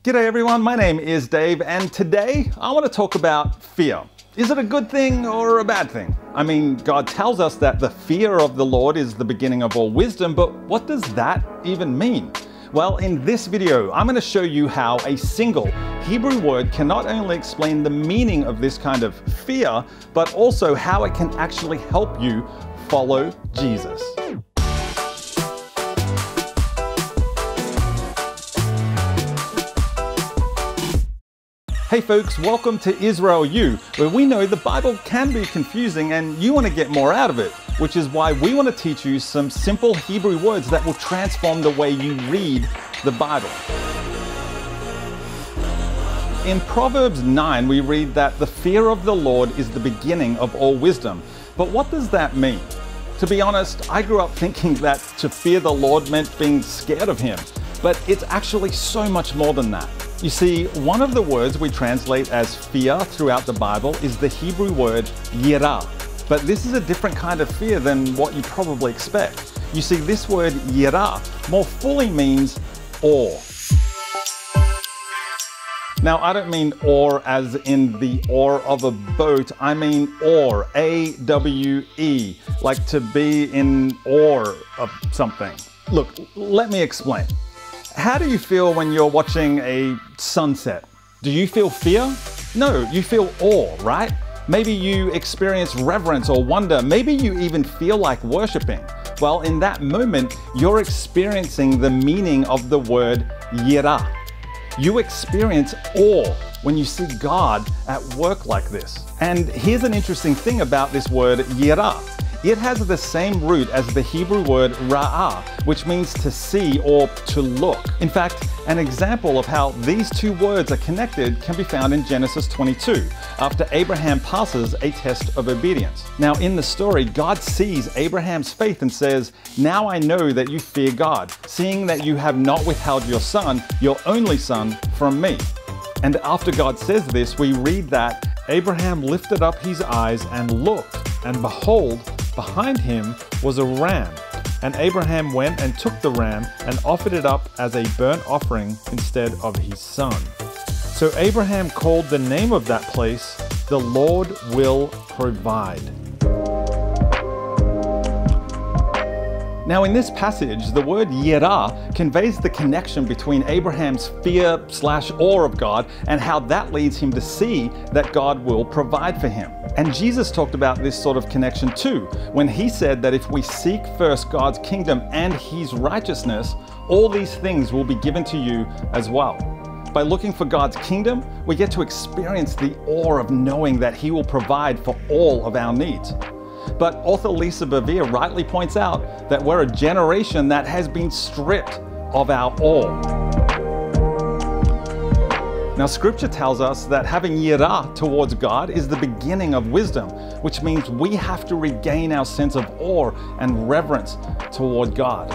G'day everyone, my name is Dave, and today I want to talk about fear. Is it a good thing or a bad thing? I mean, God tells us that the fear of the Lord is the beginning of all wisdom, but what does that even mean? Well, in this video, I'm going to show you how a single Hebrew word can not only explain the meaning of this kind of fear, but also how it can actually help you follow Jesus. Hey folks, welcome to Israelu, where we know the Bible can be confusing and you want to get more out of it, which is why we want to teach you some simple Hebrew words that will transform the way you read the Bible. In Proverbs 9, we read that the fear of the Lord is the beginning of all wisdom. But what does that mean? To be honest, I grew up thinking that to fear the Lord meant being scared of Him, but it's actually so much more than that. You see, one of the words we translate as fear throughout the Bible is the Hebrew word yirah. But this is a different kind of fear than what you probably expect. You see, this word yirah more fully means awe. Now, I don't mean awe as in the oar of a boat. I mean awe, A-W-E, like to be in awe of something. Look, let me explain. How do you feel when you're watching a sunset? Do you feel fear? No, you feel awe, right? Maybe you experience reverence or wonder. Maybe you even feel like worshiping. Well, in that moment, you're experiencing the meaning of the word yirah. You experience awe when you see God at work like this. And here's an interesting thing about this word yirah. It has the same root as the Hebrew word ra'ah, which means to see or to look. In fact, an example of how these two words are connected can be found in Genesis 22, after Abraham passes a test of obedience. Now, in the story, God sees Abraham's faith and says, "Now I know that you fear God, seeing that you have not withheld your son, your only son, from me." And after God says this, we read that Abraham lifted up his eyes and looked, and behold, behind him was a ram. And Abraham went and took the ram and offered it up as a burnt offering instead of his son. So Abraham called the name of that place, "The Lord will provide." Now in this passage, the word yirah conveys the connection between Abraham's fear/awe of God and how that leads him to see that God will provide for him. And Jesus talked about this sort of connection too, when he said that if we seek first God's kingdom and His righteousness, all these things will be given to you as well. By looking for God's kingdom, we get to experience the awe of knowing that He will provide for all of our needs. But author Lisa Bevere rightly points out that we're a generation that has been stripped of our awe. Now, Scripture tells us that having yirah towards God is the beginning of wisdom, which means we have to regain our sense of awe and reverence toward God.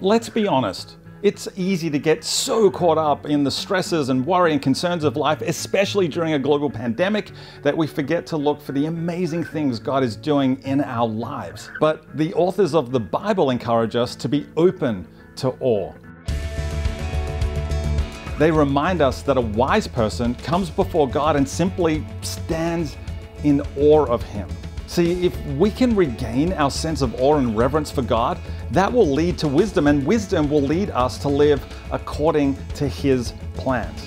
Let's be honest. It's easy to get so caught up in the stresses and worry and concerns of life, especially during a global pandemic, that we forget to look for the amazing things God is doing in our lives. But the authors of the Bible encourage us to be open to awe. They remind us that a wise person comes before God and simply stands in awe of Him. See, if we can regain our sense of awe and reverence for God, that will lead to wisdom, and wisdom will lead us to live according to His plans.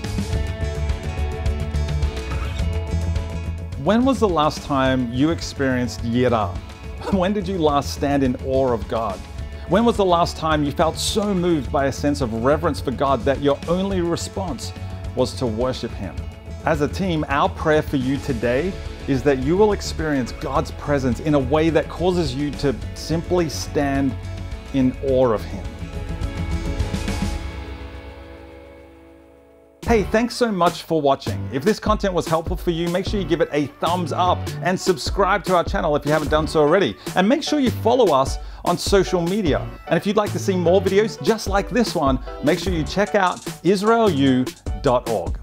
When was the last time you experienced yirah? When did you last stand in awe of God? When was the last time you felt so moved by a sense of reverence for God that your only response was to worship Him? As a team, our prayer for you today is that you will experience God's presence in a way that causes you to simply stand in awe of Him. Hey, thanks so much for watching. If this content was helpful for you, make sure you give it a thumbs up and subscribe to our channel if you haven't done so already. And make sure you follow us on social media. And if you'd like to see more videos just like this one, make sure you check out Israelu.org.